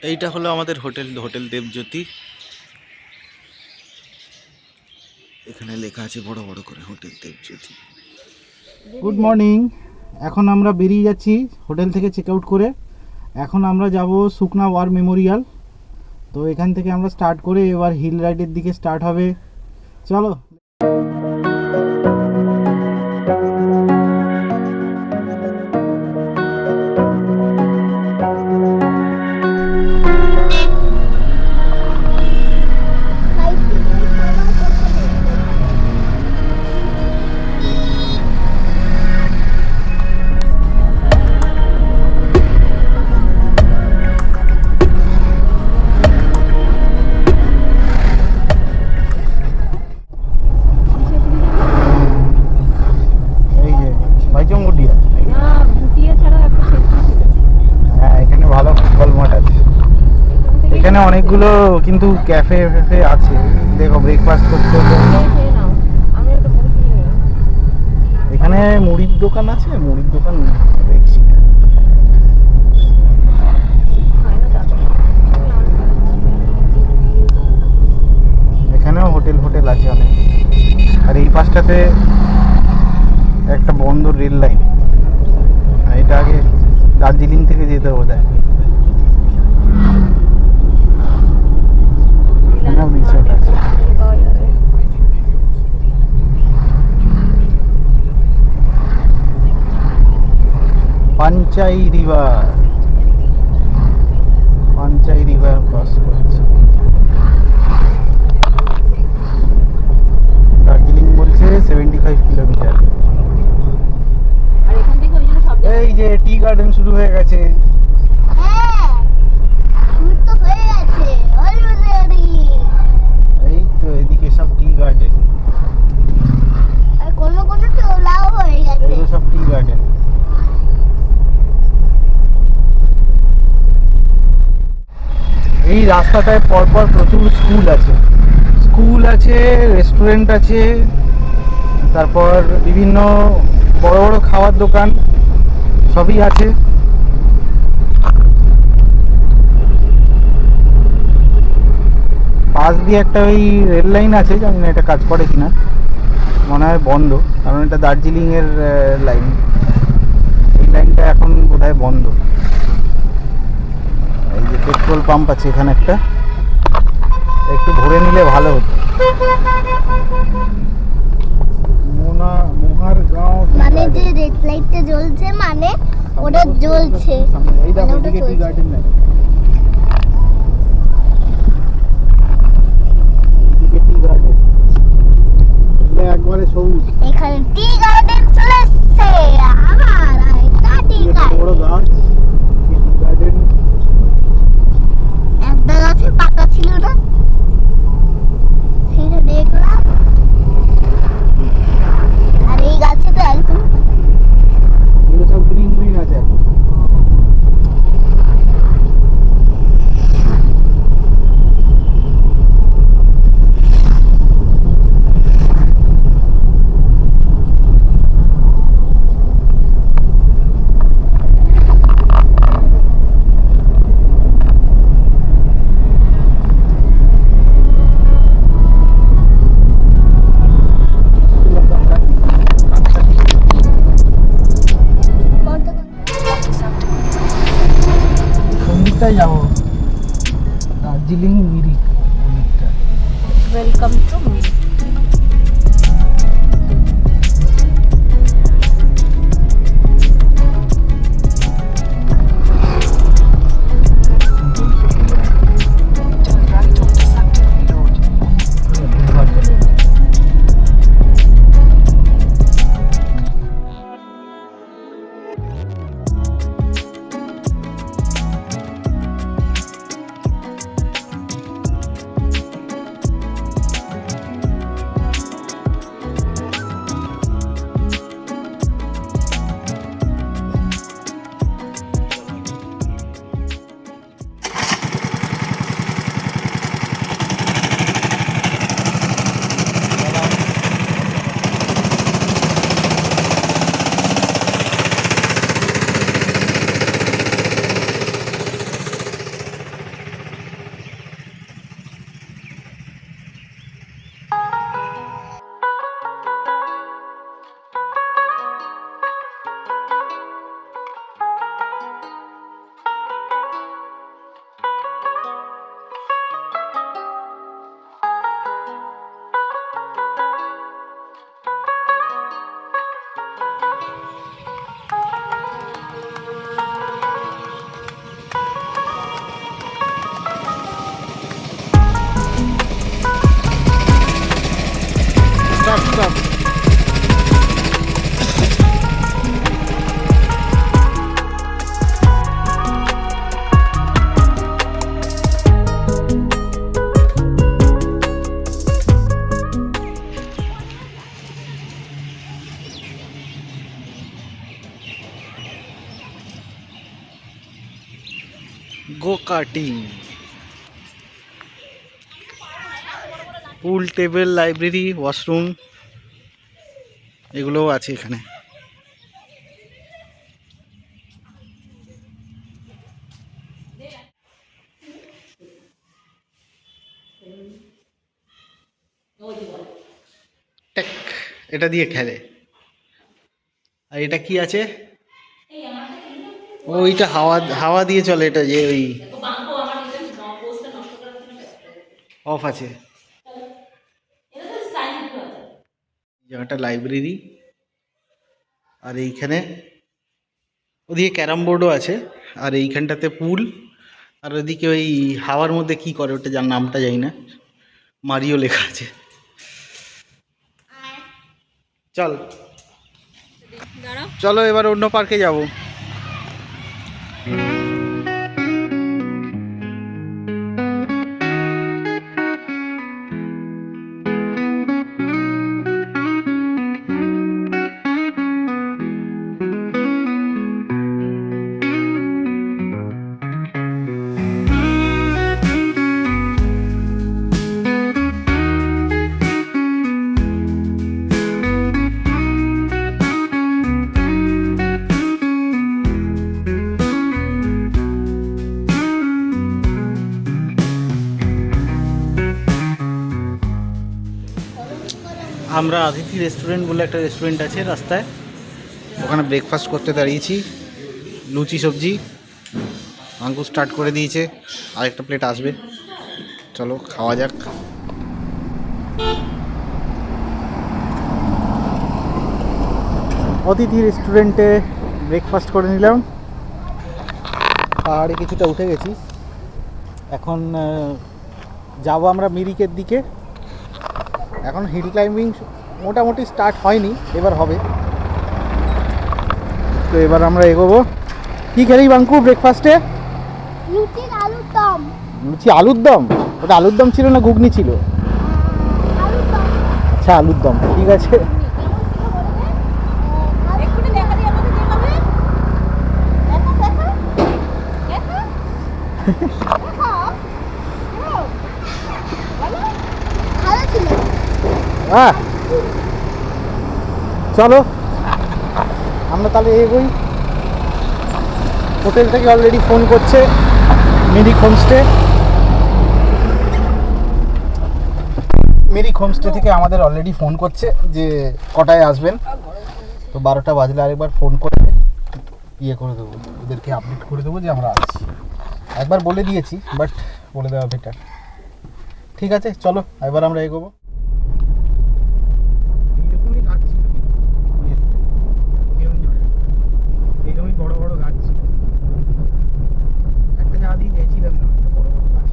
এইটা হলো আমাদের হোটেল, হোটেল দেবজ্যোতি। এখানে লেখা আছে বড় বড় করে হোটেল দেবজ্যোতি। Good morning. এখন আমরা বেরিয়ে যাচ্ছি হোটেল থেকে চেক আউট করে। এখন আমরা যাব সুকনা ওয়ার মেমোরিয়াল। তো এখান থেকে আমরা স্টার্ট করে এবার হিল রাইডের দিকে স্টার্ট হবে। চলো। এই যে ভাইচুঙ্গুটিয়া। হ্যাঁ, এখানে ভালো ফুটবল মাঠ আছে। এখানে অনেকগুলো কিন্তু ক্যাফে ফ্যাফে আছে। দেখো, ব্রেকফাস্ট করতে জন্য এখানে মুড়ির দোকান আছে। মুড়ির দোকান দেখছি। এখানেও হোটেল হোটেল আছে অনেক। আর এই পাশটাতে একটা বন্ধ রেল লাইন। এটা আগে দার্জিলিং থেকে যেতে বোধ হয়। এখানেও রিসোর্ট আছে। পাঞ্চাই রিভার ক্রস করেছে। দার্জিলিং বলছে 75 কিলোমিটার। এই যে টি গার্ডেন শুরু হয়ে গেছে। এই তো এদিকে সব টি গার্ডেন। এগুলো সব টি গার্ডেন। এই রাস্তাটায় পরপর প্রচুর স্কুল আছে, রেস্টুরেন্ট আছে, তারপর বিভিন্ন বড় বড় খাওয়ার দোকান সবই আছে। পাশ দিয়ে একটা ওই রেল লাইন আছে, জানি না এটা কাজ করে কিনা, মনে হয় বন্ধ, কারণ এটা দার্জিলিং এর লাইন। এই লাইনটা এখন বোধহয় বন্ধ। এই যে পেট্রোল পাম্প আছে এখানে একটা, একটু ভরে নিলে ভালো হতো। মানে যে রেড লাইটটা জ্বলছে মানে ওটা জ্বলছে। এই দেখো এদিকে টি গার্ডেন নাই, এদিকে টি গার্ডেন, একবারে সবুজ। এখানে টি গার্ডেন চলে এসেছে। আমার এটা টি গার্ডেন। বড় গাছ, টি গার্ডেন। একটা গাছে পাতা ছিল না, সেটা দেখলাম। আর এই গাছে তো একদম এগুলো সব গ্রিন গ্রিন আছে এখন। কোনদিকটায় যাবো? দার্জিলিং মিরিক ওদিকটা। Welcome to Mirik. Go karting, pool table, library, washroom এগুলোও আছে এখানে। টেক, এটা দিয়ে খেলে। আর এটা কি আছে? ওইটা হাওয়া হাওয়া দিয়ে চলে, এটা যে ওই অফ আছে। জায়গাটা লাইব্রেরি, আর এইখানে ওদিকে ক্যারাম বোর্ডও আছে, আর এইখানটাতে পুল, আর ওদিকে ওই হাওয়ার মধ্যে কি করে ওটা, যার নামটা জানি না, মারিও লেখা আছে। চল চলো এবার অন্য পার্কে যাব। আমরা আদিতি রেস্টুরেন্ট বলে একটা রেস্টুরেন্ট আছে রাস্তায়, ওখানে ব্রেকফাস্ট করতে দাঁড়িয়েছি। লুচি সবজি আঙ্কুর স্টার্ট করে দিয়েছে, আরেকটা প্লেট আসবে, চলো খাওয়া যাক। অতিথি রেস্টুরেন্টে ব্রেকফাস্ট করে নিলাম, পাহাড়ে কিছুটা উঠে গেছি। এখন যাব আমরা মিরিকের দিকে। এখন হিল ক্লাইম্বিং মোটামুটি স্টার্ট হয়নি, এবার হবে। তো এবার আমরা এগোবো। কী খেলি বাঙ্কু ব্রেকফাস্টে? লুচি আলুর দম। লুচি আলুর দম? ওটা আলুর দম ছিল না ঘুগনি ছিল? আলুর দম। আচ্ছা আলুর দম, ঠিক আছে। এক্ষুনি দেখা দিয়ে আমাকে যেভাবে দেখা দেখা দেখা দেখা ভালো ছিল। হ্যাঁ চলো আমরা তাহলে এগোই। হোটেল থেকে অলরেডি ফোন করছে মিরিক হোমস্টে। মিরিক হোমস্টে থেকে আমাদের অলরেডি ফোন করছে যে কটায় আসবেন। তো 12টা বাজলে আরেকবার ফোন করে ইয়ে করে দেবো, ওদেরকে আপডেট করে দেবো যে আমরা আসছি। একবার বলে দিয়েছি, বাট বলে দেওয়া বেটার। ঠিক আছে চলো এবার আমরা এগোবো। এইরকমই গাছ ছিল, এইরকমই বড় বড় গাছ ছিল। একটা যা দিয়ে গেছিলাম না, বড় বড় গাছ।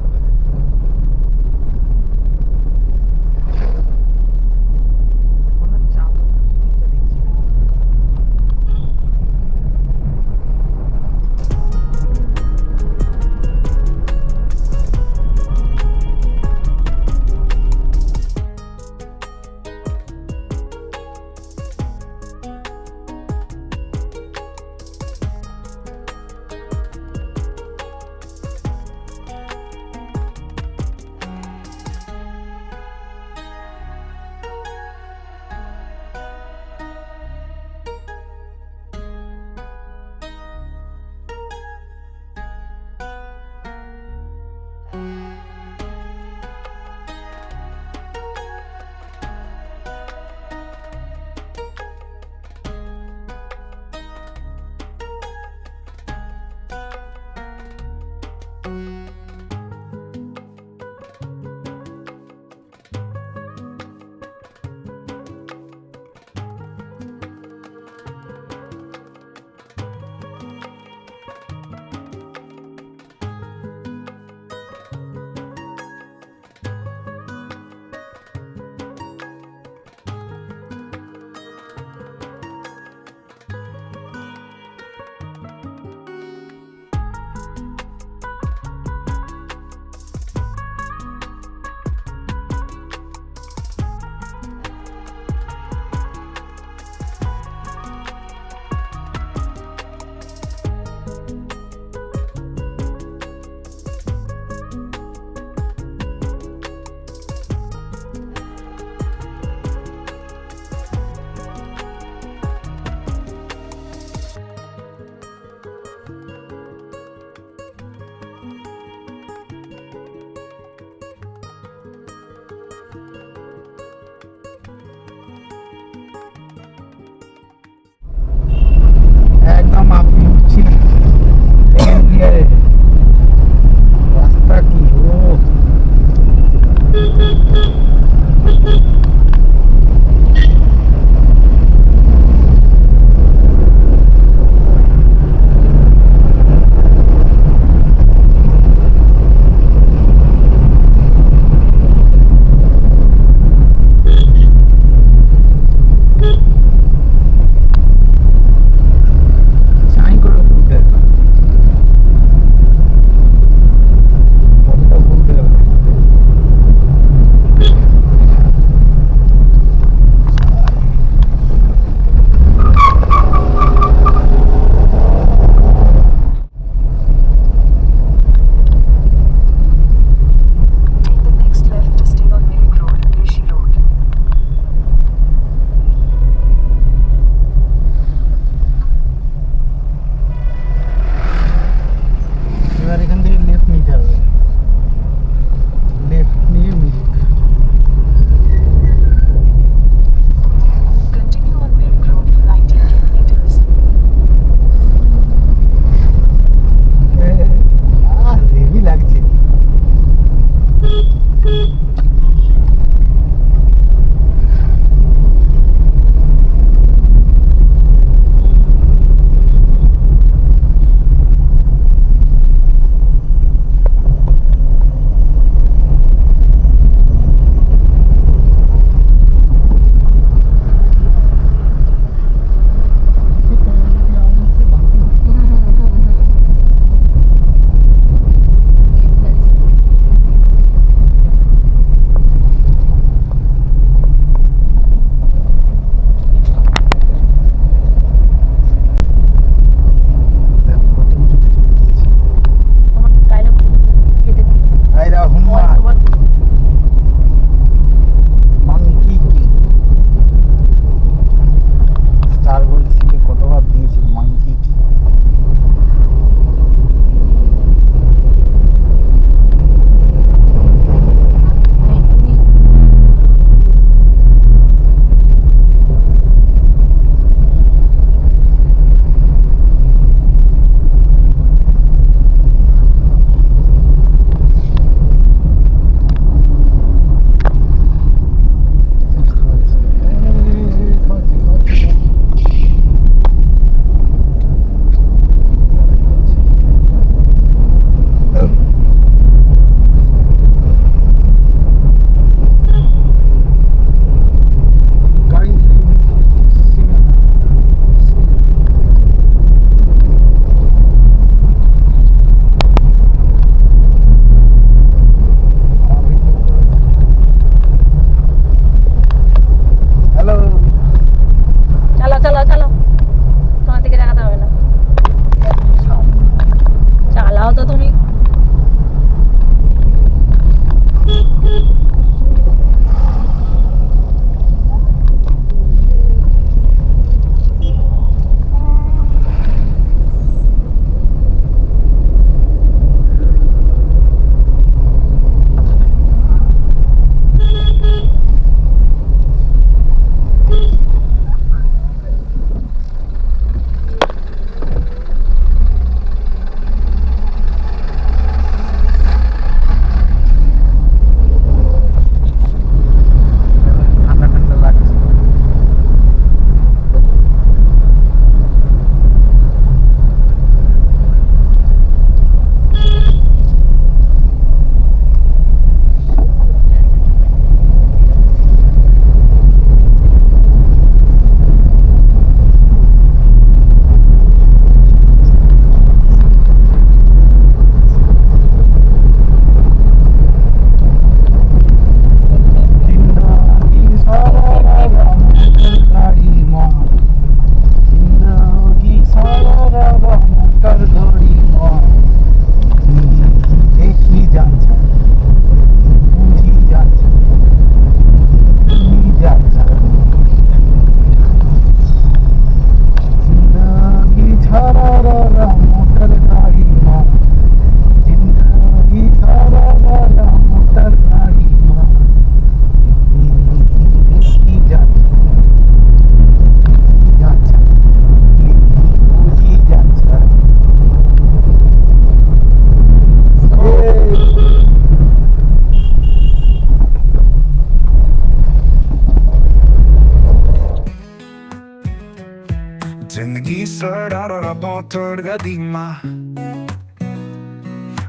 जिंदगी सरदार और मोटर गदीमा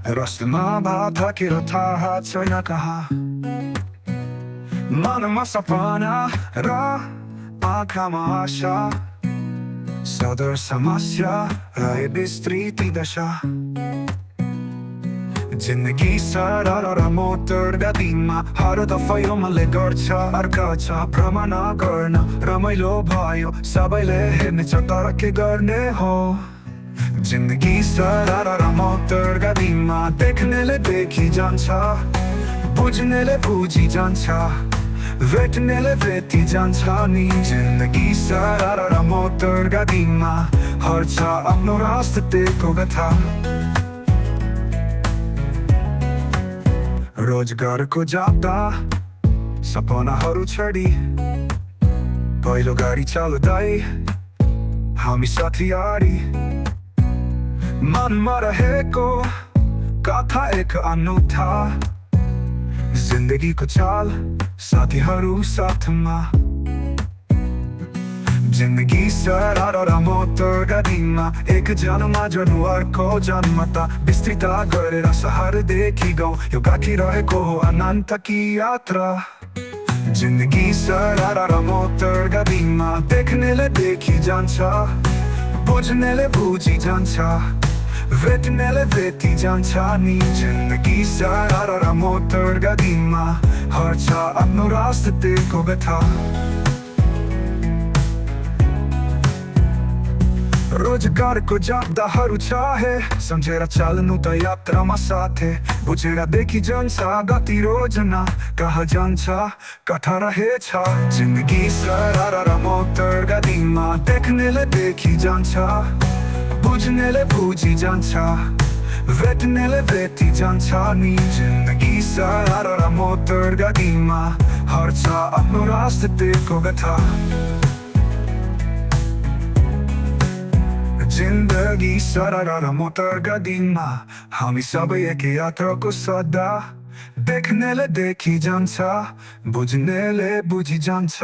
रास्तामा बाधा था छैन कहाँ मनमा सपना र आँखामा आशा सदर समस्या रहे विस्तृति दशा जिन्दगी सरल र मोटर गतिमा हर दफा यो मनले गर्छ अर्काछ भ्रमण गर्न रमाइलो भयो सबैले हेर्नेछ तर के गर्ने हो जिन्दगी सरल र मोटर गतिमा देख्नेले देखि जान्छ बुझ्नेले बुझि जान्छ भेट्नेले भेटी जान्छ नि जिन्दगी सरल र मोटर गतिमा हर्छ आफ्नो रास्ताको कथा रोजगारको जाप्दा सपनाहरू छडी पहिलो गाडी चल्दै हामी साथीयारी मनमा रहेको कथा एक अनौठा जिन्दगीको चाल साथीहरू साथमा जिन्दगी सरल र मोटर गतिमा एक जन्ममा जन्म अर्को जन्म त विस्तृत गरेर सहरदेखि गाउँ यो बाँकिरहेको हो अनन्तकी यात्रा जिन्दगी सरल र मोटर गतिमा देख्नेले देखि जान्छ बुझ्नेले बुझि जान्छ भेट्नेले भेटी जान्छ नि जिन्दगी सरल र मोटर गतिमा हर्छ आफ्नो रास्ताको कथा रोजगारको जाप्दाहरू चाहे सम्झेर चाल्नु त यात्रामा साथे बुझेर देखि जान्छ गति रोजना कहाँ जान्छ कथा रहेछ जिन्दगी सरल र मोटर गतिमा देख्नेले देखि जान्छ बुझ्नेले बुझि जान्छ भेट्नेले भेटी जान्छ नि जिन्दगी सरल र मोटर गतिमा हर्छ आफ्नो रास्ताको कथा जिन्दगी सरल र मोटर गतिमा हामी सबै एक यात्राको सदा देख्नेले देखि जान्छ बुझ्नेले बुझि जान्छ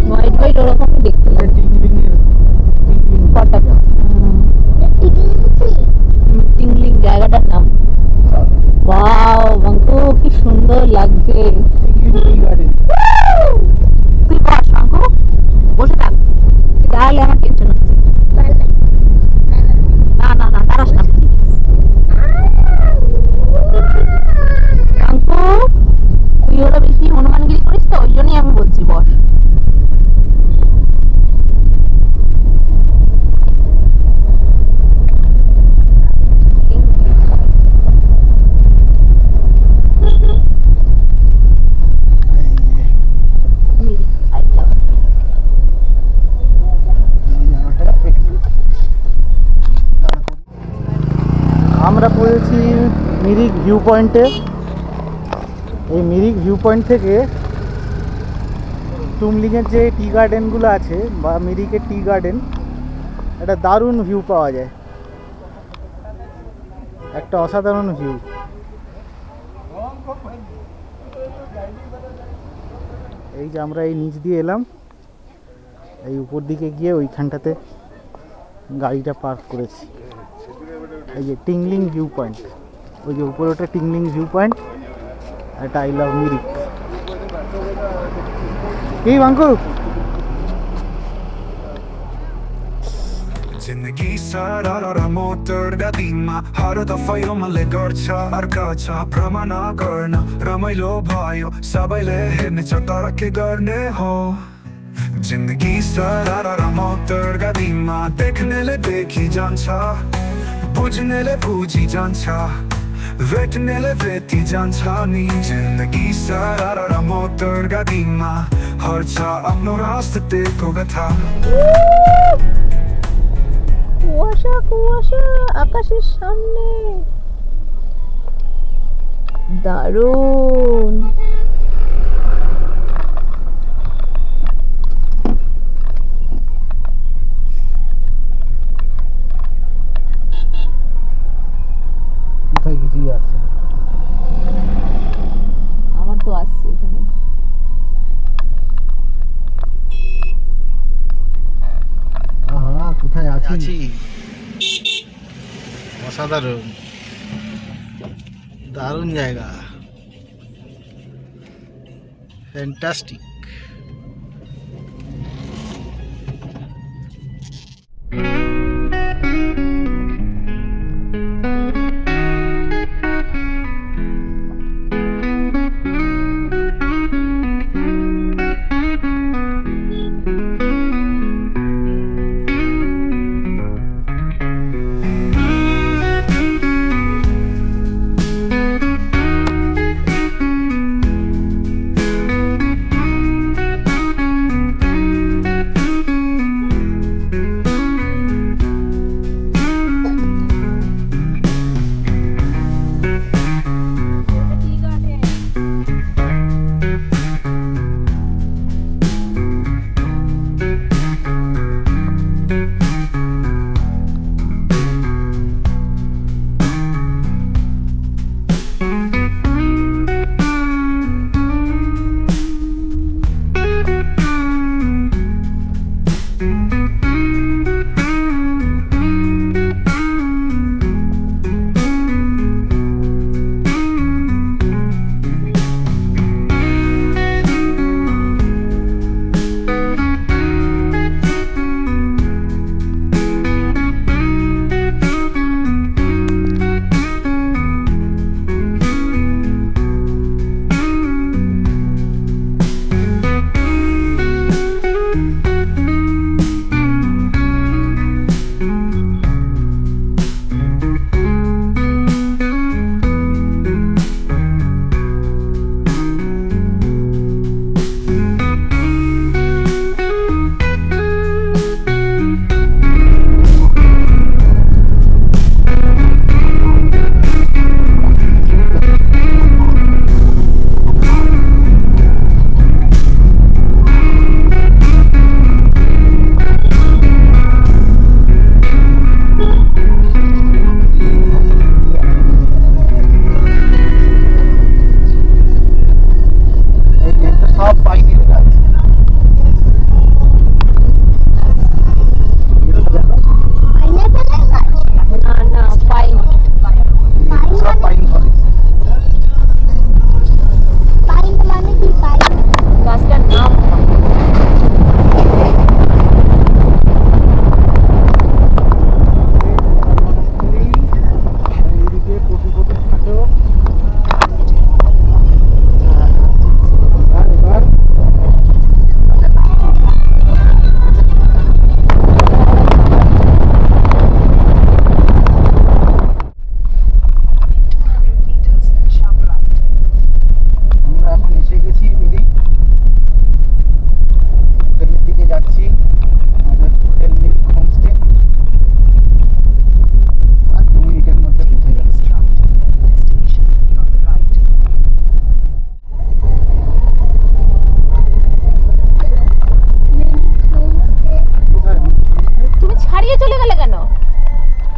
হোয়াইট হোয়াইট ওরকম দেখতে লাগে পতাকা টিংলিং জায়গাটার নাম ওয়াও বাঙ্কু কি সুন্দর লাগছে তুই বস বাঙ্কু বসে থাক তাহলে আমার টেনশন হচ্ছে না না না দাঁড়াস না বাঙ্কু তুই ওরা বেশি হনুমানগিরি করিস তো ওই জন্যই আমি বলছি বস আমরা পড়েছি মিরিক ভিউ পয়েন্টে এই মিরিক ভিউ পয়েন্ট থেকে টুমলিংয়ের যে টি গার্ডেনগুলো আছে বা মিরিকের টি গার্ডেন একটা দারুণ ভিউ পাওয়া যায় একটা অসাধারণ ভিউ এই যে আমরা এই নিচ দিয়ে এলাম এই উপর দিকে গিয়ে ওইখানটাতে গাড়িটা পার্ক করেছি এই যে টিংলিং ভিউ পয়েন্ট ওই যে উপরে ওটা টিংলিং ভিউ পয়েন্ট এটা আই লাভ মিরিক কি বাঙ্কু जिन्दगी सरल र मोटर गतिमा हर दफा यो मनले गर्छ अर्काछ भ्रमण गर्न रमाइलो भयो सबैले हेर्नेछ तर के गर्ने हो जिन्दगी सरल र मोटर गतिमा देख्नेले देखि जान्छ बुझ्नेले बुझि जान्छ भेट्नेले भेटी जान्छ नि जिन्दगी सरल र मोटर गतिमा हर्छ आफ्नो रास्ताको कथा কুয়াশা কুয়াশা আকাশের সামনে দারুণ কোথায় কিছুই আসছে আছি। অসাধারণ, দারুণ জায়গা, ফ্যান্টাস্টিক।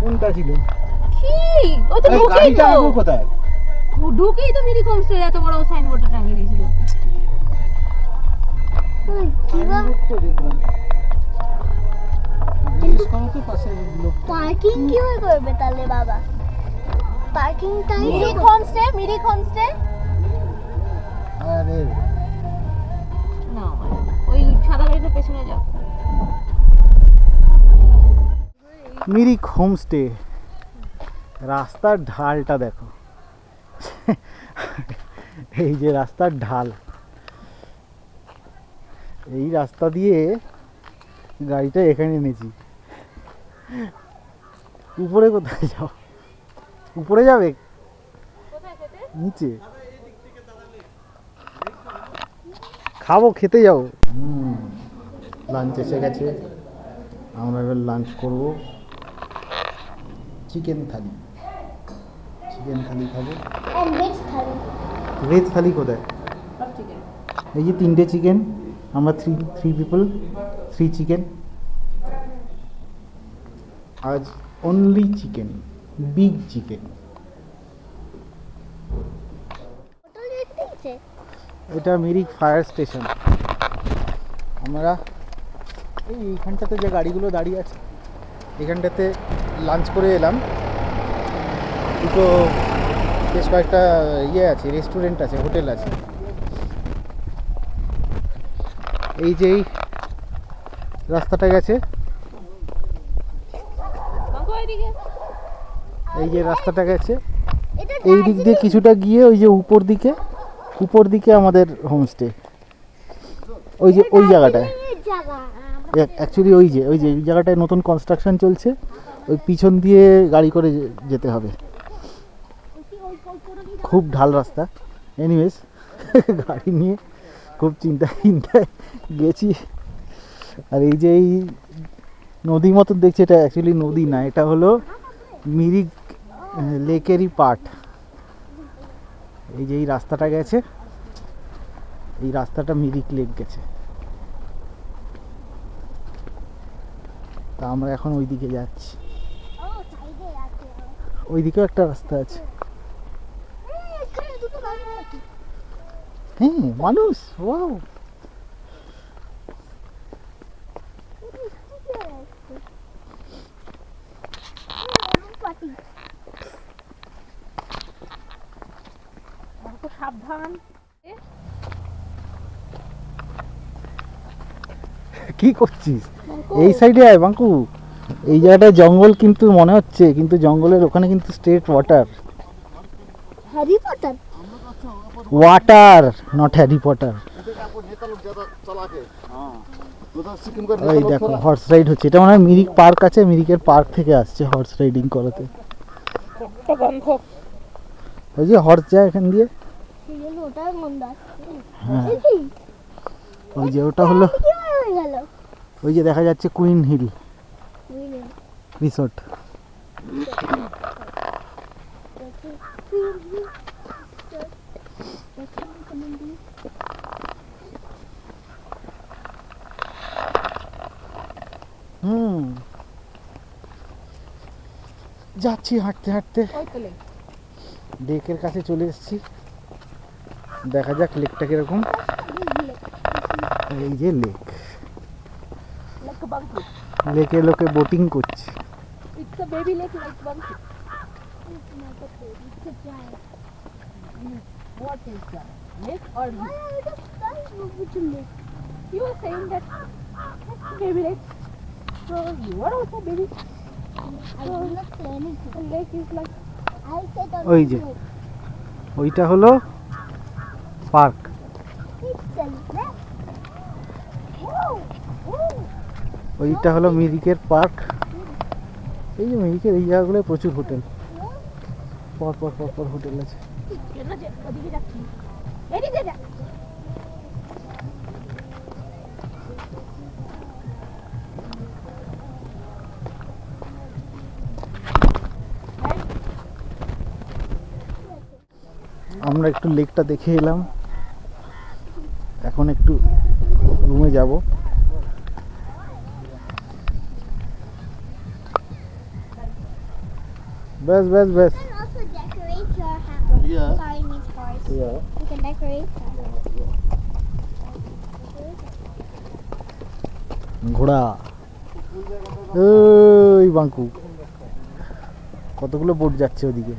কোনটা ছিল কি ও তো ঢুকেই গাড়িটা তো আগে কোথায়? ঢুকেই তো মিরি হোমস্টে এত বড় সাইনবোর্ডটা টাঙিয়ে দিয়েছিল। পার্কিং কিভাবে করবে তাহলে বাবা? পার্কিংটাই মিরি হোমস্টে আরে না ওই সাদা গাড়িটার পেছনে যাও। মিরিক হোমস্টে, রাস্তার ঢালটা দেখো, এই যে রাস্তার ঢাল, এই রাস্তা দিয়ে গাড়িটা এখানে এনেছি। উপরে কোথায় যাও? উপরে যাবে? নিচে খাবো, খেতে যাও। লাঞ্চ এসে গেছে, আমরা এবার লাঞ্চ করব। চিকেন থালি, চিকেন থালি খাবো। ভেজ থালি কোথায়? এই যে 3টে চিকেন, আমরা থ্রি পিপল, 3 চিকেন। আজ অনলি চিকেন, বিগ চিকেন। এটা মিরিক ফায়ার স্টেশন। আমরা এইখানটাতে যে গাড়িগুলো দাঁড়িয়ে আছে এখানটাতে লাঞ্চ করে এলাম। দুটো বেশ কয়েকটা ইয়ে আছে, রেস্টুরেন্ট আছে, হোটেল আছে। এই যে এই রাস্তাটা গেছে, এই যে রাস্তাটা গেছে, এই দিক দিয়ে কিছুটা গিয়ে ওই যে উপর দিকে আমাদের হোমস্টে, ওই যে ওই জায়গাটায়। অ্যাকচুয়ালি ওই যে ওই জায়গাটায় নতুন কনস্ট্রাকশন চলছে, ওই পিছন দিয়ে গাড়ি করে যেতে হবে, খুব ঢাল রাস্তা। এনিওয়েজ গাড়ি নিয়ে খুব চিন্তায় গেছি। আর এই যে এই নদী মতন দেখছি, এটা অ্যাকচুয়ালি নদী না, এটা হলো মিরিক লেকেরই পার্ট। এই যে এই রাস্তাটা গেছে, এই রাস্তাটা মিরিক লেক গেছে। তা আমরা এখন ওই দিকে যাচ্ছি। ওই দিকেও একটা রাস্তা আছে। হ্যাঁ, মানুষ, ওয়াও। সাবধান। কি করছিস? এই সাইডে আয় বাঙ্কু। এই জায়গাটায় জঙ্গল কিন্তু মনে হচ্ছে, কিন্তু জঙ্গলের ওখানে কিন্তু straight water. Harry Potter? Water, not Harry Potter. এই দেখো হর্স রাইড হচ্ছে, এটা মনে হয় মিরিক পার্ক আছে, মিরিকের পার্ক থেকে আসছে হর্স রাইডিং করাতে। ওই যে হর্স যায় এখান দিয়ে। হ্যাঁ, ওই যে ওটা হলো, ওই যে দেখা যাচ্ছে কুইন হিল রিসোর্ট। যাচ্ছি হাঁটতে হাঁটতে, লেকের কাছে চলে এসেছি। দেখা যাক লেকটা কিরকম। এই যে লেক, লেকে লোকে বোটিং করছে। It's a baby lake like Bansi. What is that? Lake or you were saying that baby lake. So you are also baby. So the lake is like. ওই যে ওইটা হলো পার্ক। ওইটা হলো মিরিকের পার্ক। এই যে মিরিকের এই জায়গাগুলোয় প্রচুর হোটেল, পর পর পর পর হোটেল আছে। আমরা একটু লেকটা দেখে এলাম, এখন একটু রুমে যাব। ব্যাস ব্যাস ব্যাস। ঘোড়া, ওই বাঙ্কু কতগুলো বোট যাচ্ছে ওদিকে।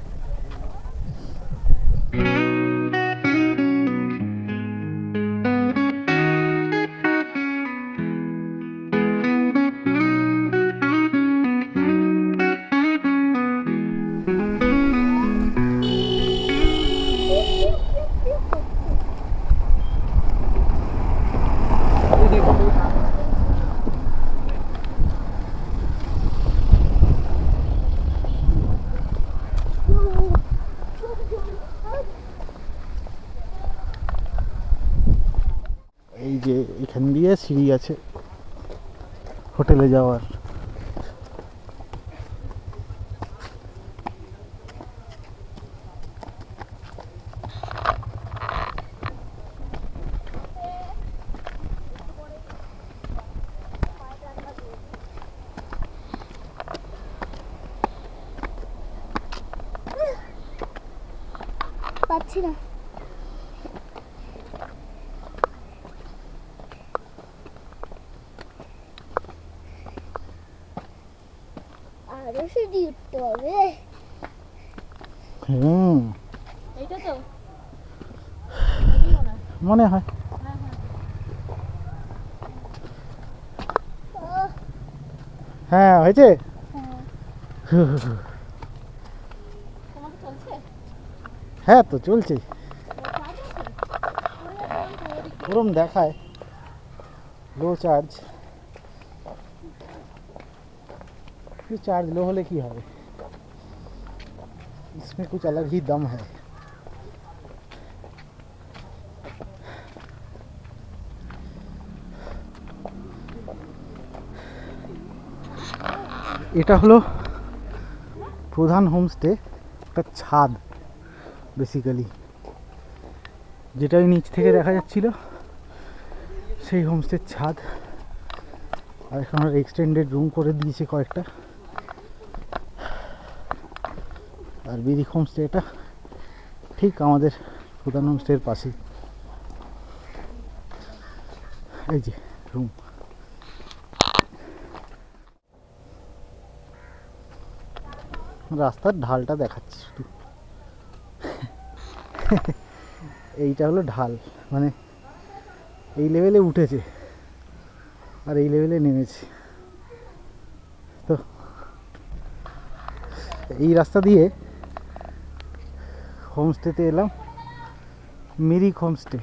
এই যে এখান দিয়ে সিঁড়ি আছে হোটেলে যাওয়ার। পাচ্ছি না। সিঁড়ি উঠতে হবে। হুম, এইটা তো মনে হয়। হ্যাঁ হয়েছে। তোমাকে চলছে? হ্যাঁ তো চলছে, ওরম দেখায় লো চার্জ। चार्ज लो होले की হবে, इसमें कुछ अलग ही दम है। এটা হলো প্রধান হোমস্টে, একটা ছাদ বেসিক্যালি, যেটা ওই নিচ থেকে দেখা যাচ্ছিল সেই হোমস্টের ছাদ। আর এখন এক্সটেন্ডেড রুম করে দিয়েছে কয়েকটা। আর বিরিক হোমস্টে এটা ঠিক আমাদের প্রধান হোমস্টের পাশেই। এই যে রুম, রাস্তার ঢালটা দেখাচ্ছি শুধু। এইটা হলো ঢাল, মানে এই লেভেলে উঠেছে আর এই লেভেলে নেমেছে। তো এই রাস্তা দিয়ে হোমস্টেতে এলাম, মিরিক হোমস্টে।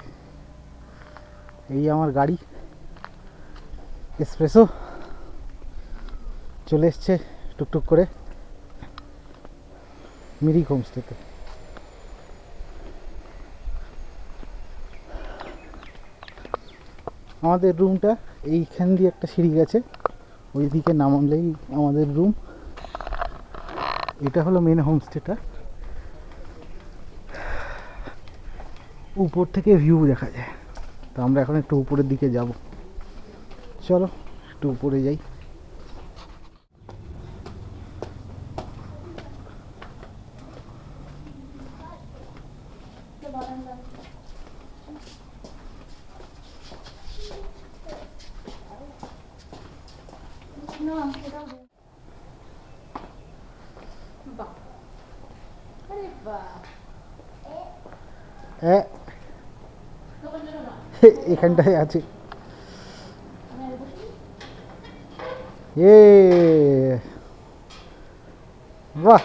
এই আমার গাড়ি এসপ্রেসো চলে এসছে টুকটুক করে মিরিক হোমস্টেতে। আমাদের রুমটা এইখান দিয়ে একটা সিঁড়ি গেছে, ওইদিকে নামলেই আমাদের রুম। এটা হলো মেন হোমস্টেটা, উপর থেকে ভিউ দেখা যায়। তো আমরা এখন একটু উপরের দিকে যাব, চলো একটু উপরে যাই। আরে বাহ, এখানটায় আছে। এ বাহ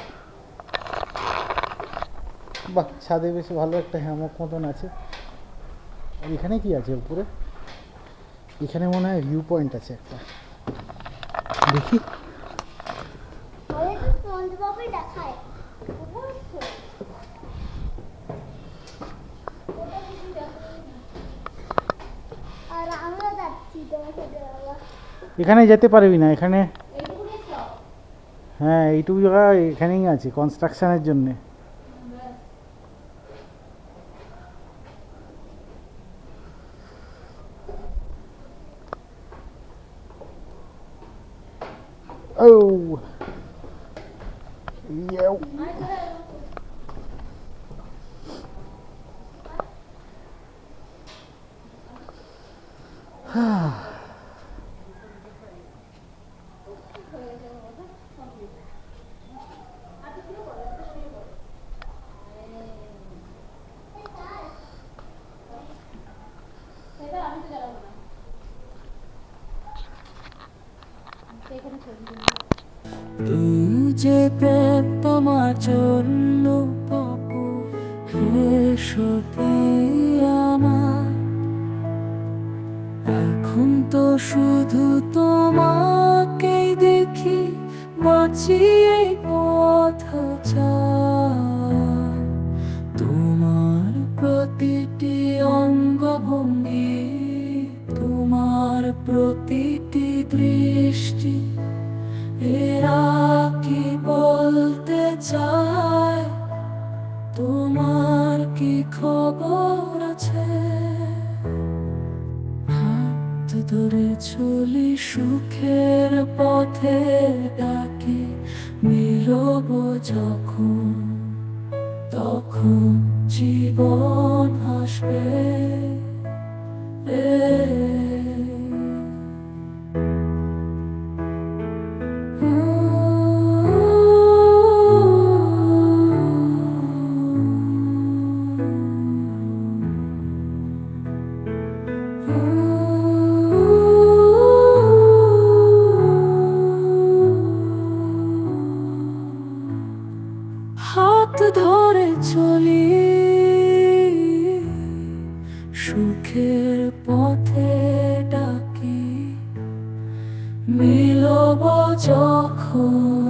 বাহ, ছাদে বেশ ভালো একটা হ্যামক মতন আছে। আর এখানে কি আছে উপরে? এখানে মনে হয় ভিউ পয়েন্ট আছে একটা, দেখি। ওই তো স্পঞ্জববই দেখায়। আর আমরা যাচ্ছি তোমার সাথে বাবা। এখানে যেতে পারবি না, এখানে হ্যাঁ এইটুকু জায়গা এখানেই আছে কনস্ট্রাকশনের জন্যে। Oh. Yeah. যে প্রেম তোমার জন্য পাবো সত্যি আমার, এখন তো শুধু তোমাকেই দেখি বাঁচিয়ে পথ চাই। তোমার প্রতিটি অঙ্গভঙ্গি, তোমার প্রতিটি দৃষ্টি এরা কি বলতে চায়, তোমার কি খবর আছে? হাত ধরে চলি সুখের পথে, ডাকি মিলব যখন, তখন জীবন হাসবে। ধরে চলি সুখের পথে ডাকি মিলব যখন